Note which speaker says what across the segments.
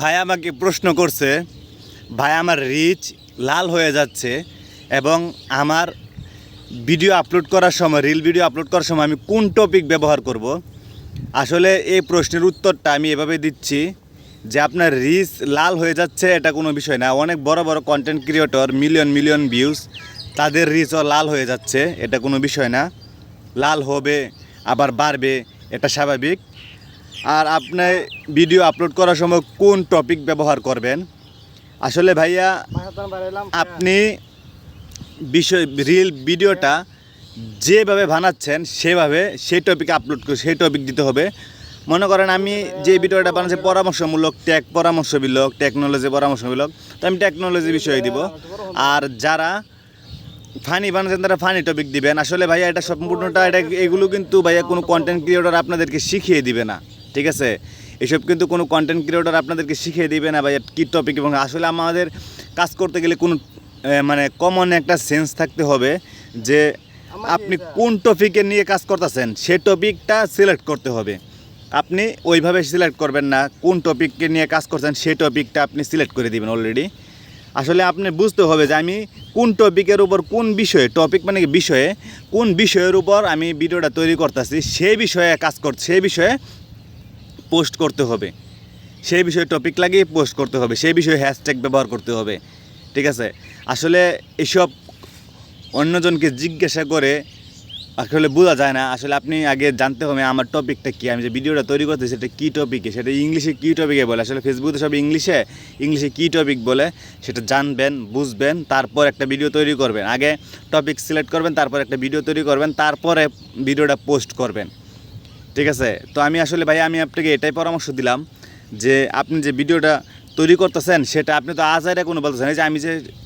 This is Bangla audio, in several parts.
Speaker 1: ভাই আমাকে প্রশ্ন করছে, ভাই আমার রিচ লাল হয়ে যাচ্ছে এবং আমার ভিডিও আপলোড করার সময় রিল ভিডিও আপলোড করার সময় আমি কোন টপিক ব্যবহার করব। আসলে এই প্রশ্নের উত্তরটা আমি এভাবে দিচ্ছি যে আপনার রিচ লাল হয়ে যাচ্ছে এটা কোনো বিষয় না। অনেক বড় বড় content creator million million views, তাদের রিচও লাল হয়ে যাচ্ছে, এটা কোনো বিষয় না। লাল হবে আবার বাড়বে, এটা স্বাভাবিক। আর আপনি ভিডিও আপলোড করার সময় কোন টপিক ব্যবহার করবেন, আসলে ভাইয়া আপনি বিষয় রিল ভিডিওটা যেভাবে বানাচ্ছেন সেভাবে সেই টপিকে আপলোড করে সেই টপিক দিতে হবে। মনে করেন আমি যে ভিডিওটা বানাচ্ছি পরামর্শমূলক, পরামর্শমূলক, টেকনোলজি পরামর্শমূলক, তো আমি টেকনোলজি বিষয়ে দিব। আর যারা ফানি বানাচ্ছেন তারা ফানি টপিক দিবেন। আসলে ভাইয়া এটা সম্পূর্ণটা এগুলো কিন্তু ভাইয়া কোনো কন্টেন্ট ক্রিয়েটর আপনাদেরকে শিখিয়ে দিবে না, ঠিক আছে? এসব কিন্তু কোনো কন্টেন্ট ক্রিয়েটর আপনাদেরকে শিখিয়ে দিবে না ভাইয়া কী টপিক। এবং আসলে আমাদের কাজ করতে গেলে কোনো মানে কমন একটা সেন্স থাকতে হবে যে আপনি কোন টপিকে নিয়ে কাজ করতেছেন সেই টপিকটা সিলেক্ট করতে হবে। আপনি ওইভাবে সিলেক্ট করবেন না, কোন টপিককে নিয়ে কাজ করছেন সেই টপিকটা আপনি সিলেক্ট করে দিবেন অলরেডি। আসলে আপনি বুঝতে হবে যে আমি কোন টপিকের উপর কোন বিষয়ে, টপিক মানে বিষয়ে, কোন বিষয়ের উপর আমি ভিডিওটা তৈরি করতেছি সেই বিষয়ে কাজ করতে, সেই বিষয়ে পোস্ট করতে হবে, সেই বিষয়ে টপিক লাগিয়ে পোস্ট করতে হবে, সেই বিষয়ে হ্যাশট্যাগ ব্যবহার করতে হবে, ঠিক আছে? আসলে এসব অন্যজনকে জিজ্ঞাসা করে আসলে বোঝা যায় না। আসলে আপনি আগে জানতে হবে আমার টপিকটা কী, আমি যে ভিডিওটা তৈরি করতেছি সেটা কী টপিকে, সেটা ইংলিশে কী টপিকে বলে। আসলে ফেসবুকে সব ইংলিশে কী টপিক বলে সেটা জানবেন, বুঝবেন, তারপর একটা ভিডিও তৈরি করবেন। আগে টপিক সিলেক্ট করবেন, তারপর একটা ভিডিও তৈরি করবেন, তারপরে ভিডিওটা পোস্ট করবেন, ঠিক আছে? তো আমি আসলে ভাই আমি আপনাকে এটাই পরামর্শ দিলাম যে আপনি যে ভিডিওটা তৈরি করতেছেন সেটা আপনি তো আজাইরা কোনো বলতেছেন এই যে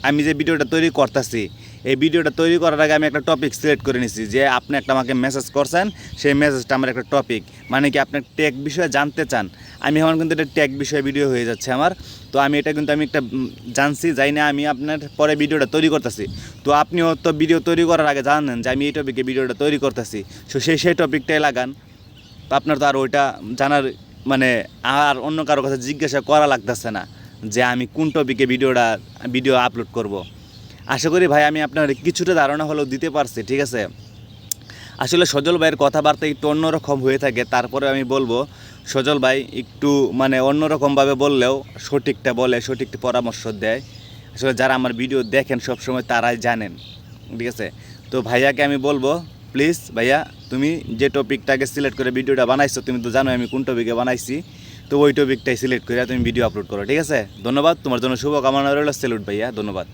Speaker 1: আমি যে ভিডিওটা তৈরি করতেছি, এই ভিডিওটা তৈরি করার আগে আমি একটা টপিক সিলেক্ট করে নিছি যে আপনি একটা আমাকে মেসেজ করছেন, সেই মেসেজটা আমার একটা টপিক, মানে কি আপনি টেক বিষয়ে জানতে চান। আমি এখন কিন্তু এটা টেক বিষয়ে ভিডিও হয়ে যাচ্ছে আমার, তো আমি এটা কিন্তু আমি একটা জানছি, যাই না আমি আপনার পরে ভিডিওটা তৈরি করতেছি। তো আপনিও তো ভিডিও তৈরি করার আগে জানেন যে আমি এই টপিকে ভিডিওটা তৈরি করতেছি, সো সেই টপিকটাই লাগান। তো আপনার তো আর ওইটা জানার মানে আর অন্য কারো কাছে জিজ্ঞাসা করা লাগতেছে না যে আমি কোন টপিকে ভিডিও আপলোড করব। আশা করি ভাই আমি আপনার কিছুটা ধারণা হলেও দিতে পারছি, ঠিক আছে? আসলে সজল ভাইয়ের কথাবার্তা একটু অন্যরকম হয়ে থাকে, তারপরে আমি বলবো সজল ভাই একটু মানে অন্যরকমভাবে বললেও সঠিকটা বলে, সঠিকটা পরামর্শ দেয়। আসলে যারা আমার ভিডিও দেখেন সবসময় তারাই জানেন, ঠিক আছে? তো ভাইয়াকে আমি বলবো প্লিজ ভাইয়া তুমি যে টপিকটাকে সিলেক্ট করে ভিডিওটা বানাইছো, তুমি তো জানো আমি কোন টপিকে বানাইছি, তো ওই টপিকটাই সিলেক্ট করে তুমি ভিডিও আপলোড করো, ঠিক আছে? ধন্যবাদ, তোমার জন্য শুভকামনা রইল। স্যালুট ভাইয়া, ধন্যবাদ।